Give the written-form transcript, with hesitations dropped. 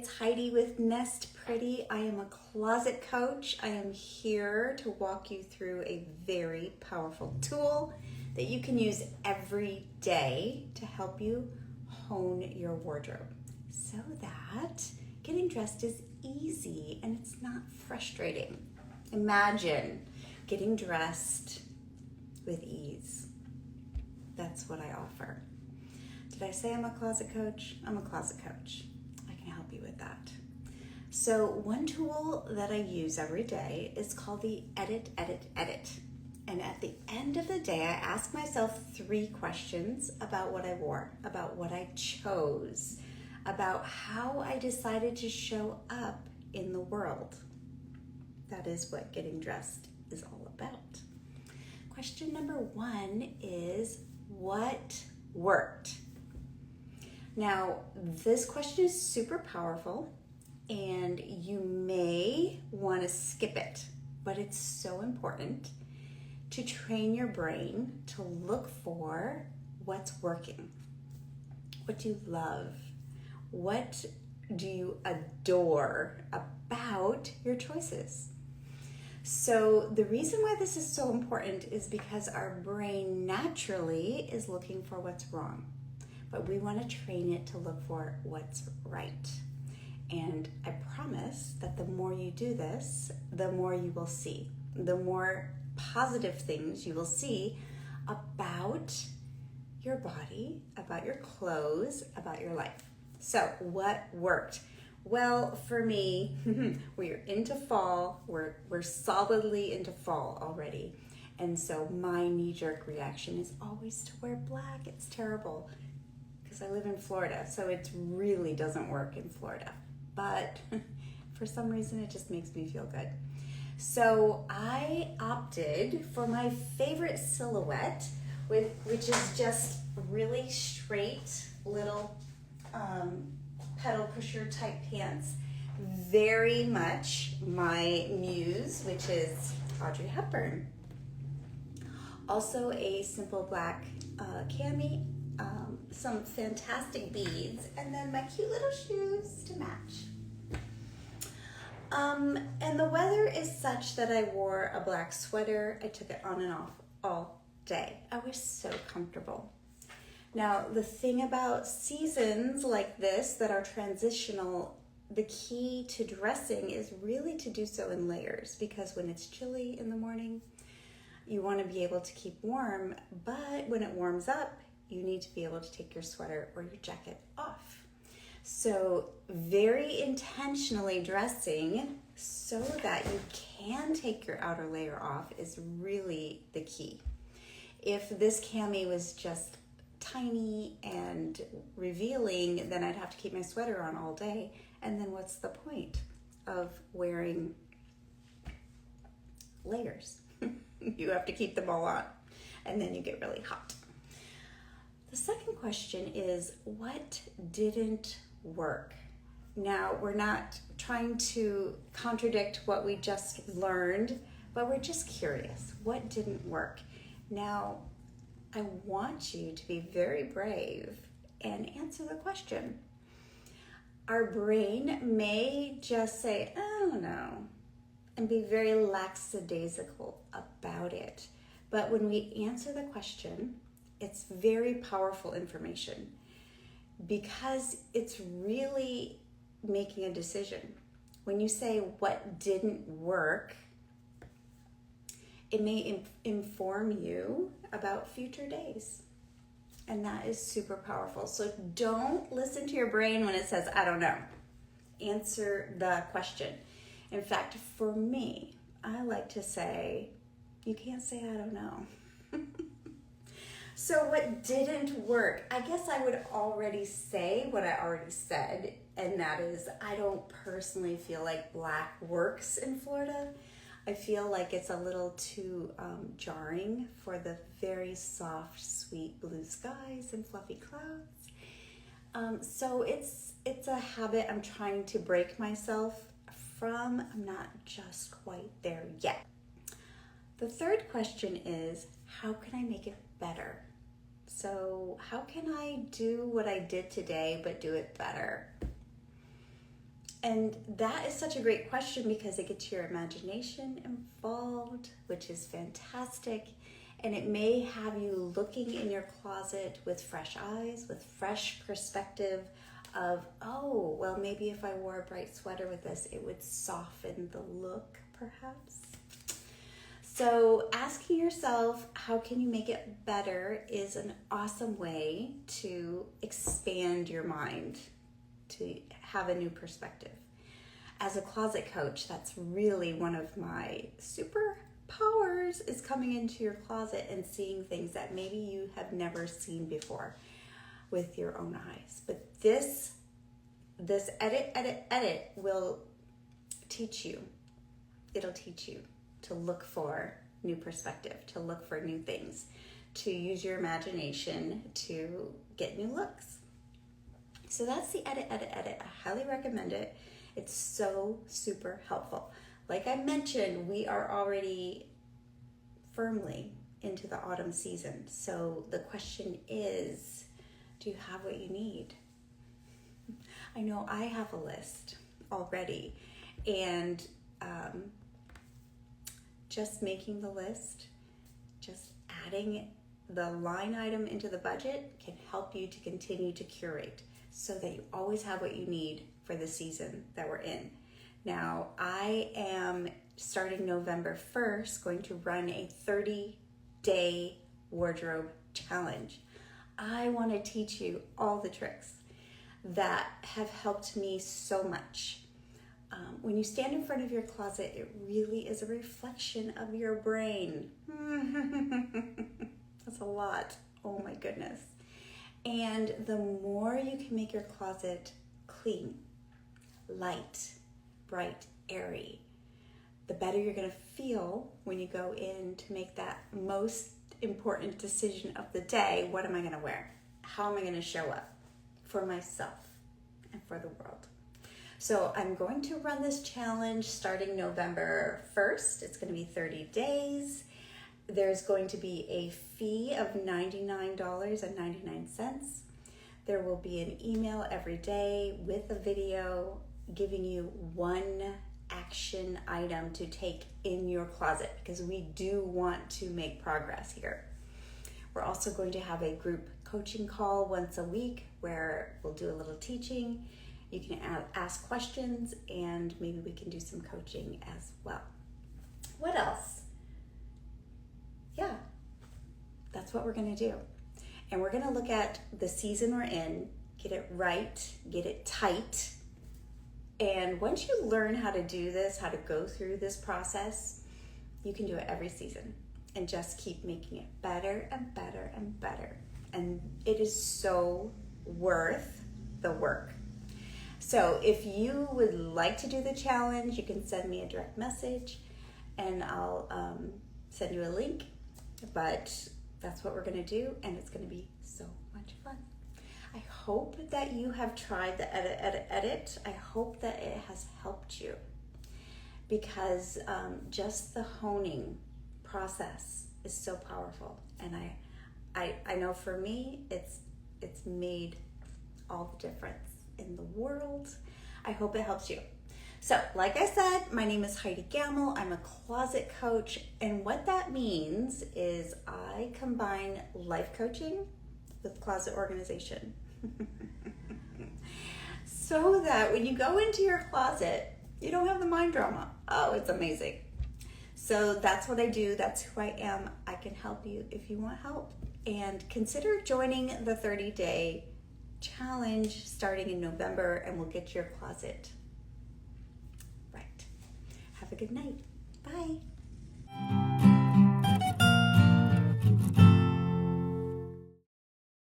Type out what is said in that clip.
it's Heidi with Nest Pretty. I am a closet coach. I am here to walk you through a very powerful tool that you can use every day to help you hone your wardrobe so that getting dressed is easy and it's not frustrating. Imagine getting dressed with ease. That's what I offer. Did I say I'm a closet coach? I'm a closet coach. I can help you with that. So one tool that I use every day is called the edit. And at the end of the day, I ask myself 3 questions about what I wore, about what I chose, about how I decided to show up in the world. That is what getting dressed is all about. Question number 1 is, what worked? Now, this question is super powerful and you may want to skip it, but it's so important to train your brain to look for what's working. What do you love? What do you adore about your choices? So the reason why this is so important is because our brain naturally is looking for what's wrong, but we want to train it to look for what's right. And I promise that the more you do this, the more you will see, the more positive things you will see about your body, about your clothes, about your life. So what worked? Well, for me, we're into fall. We're solidly into fall already. And so my knee-jerk reaction is always to wear black. It's terrible because I live in Florida, so it really doesn't work in Florida. But for some reason, it just makes me feel good. So I opted for my favorite silhouette, which is just really straight little pedal pusher type pants. Very much my muse, which is Audrey Hepburn. Also a simple black cami, some fantastic beads, and then my cute little shoes to match. And the weather is such that I wore a black sweater. I took it on and off all day. I was so comfortable. Now, the thing about seasons like this that are transitional, the key to dressing is really to do so in layers, because when it's chilly in the morning, you want to be able to keep warm, but when it warms up, you need to be able to take your sweater or your jacket off. So very intentionally dressing so that you can take your outer layer off is really the key. If this cami was just tiny and revealing, then I'd have to keep my sweater on all day. And then what's the point of wearing layers? You have to keep them all on, and then you get really hot. The second question is, what didn't work? Now, we're not trying to contradict what we just learned, but we're just curious. What didn't work? Now, I want you to be very brave and answer the question. Our brain may just say, oh no, and be very lackadaisical about it. But when we answer the question, it's very powerful information because it's really making a decision. When you say what didn't work, it may inform you about future days. And that is super powerful. So don't listen to your brain when it says, I don't know. Answer the question. In fact, for me, I like to say, you can't say I don't know. So what didn't work? I guess I would already say what I already said, and that is I don't personally feel like black works in Florida. I feel like it's a little too jarring for the very soft, sweet blue skies and fluffy clouds. So it's a habit I'm trying to break myself from. I'm not just quite there yet. The third question is, how can I make it better? So how can I do what I did today but do it better? And that is such a great question because it gets your imagination involved, which is fantastic. And it may have you looking in your closet with fresh eyes, with fresh perspective of, oh, well, maybe if I wore a bright sweater with this, it would soften the look, perhaps. So asking yourself, how can you make it better, is an awesome way to expand your mind, to have a new perspective. As a closet coach, that's really one of my superpowers, is coming into your closet and seeing things that maybe you have never seen before with your own eyes. But this edit will teach you. It'll teach you to look for new perspective, to look for new things, to use your imagination to get new looks. So that's the edit. I highly recommend it. It's so super helpful. Like I mentioned, we are already firmly into the autumn season. So the question is, do you have what you need? I know I have a list already, and just making the list, just adding the line item into the budget can help you to continue to curate so that you always have what you need for the season that we're in. Now, I am starting November 1st going to run a 30-day wardrobe challenge. I want to teach you all the tricks that have helped me so much. When you stand in front of your closet, it really is a reflection of your brain. That's a lot. Oh my goodness. And the more you can make your closet clean, light, bright, airy, the better you're going to feel when you go in to make that most important decision of the day. What am I going to wear? How am I going to show up for myself and for the world? So I'm going to run this challenge starting November 1st. It's going to be 30 days. There's going to be a fee of $99.99. There will be an email every day with a video giving you one action item to take in your closet, because we do want to make progress here. We're also going to have a group coaching call once a week where we'll do a little teaching. You can ask questions, and maybe we can do some coaching as well. What else? Yeah, that's what we're going to do. And we're going to look at the season we're in, get it right, get it tight. And once you learn how to do this, how to go through this process, you can do it every season and just keep making it better and better and better. And it is so worth the work. So if you would like to do the challenge, you can send me a direct message and I'll send you a link. But that's what we're going to do, and it's going to be so much fun. I hope that you have tried the edit. I hope that it has helped you, because just the honing process is so powerful. And I know for me, it's made all the difference in the world. I hope it helps you. So, like I said, my name is Heidi Gammill. I'm a closet coach, and what that means is I combine life coaching with closet organization. So that when you go into your closet, you don't have the mind drama. Oh, it's amazing. So that's what I do. That's who I am. I can help you if you want help. And consider joining the 30-day challenge starting in November, and we'll get your closet right. Have a good night. Bye.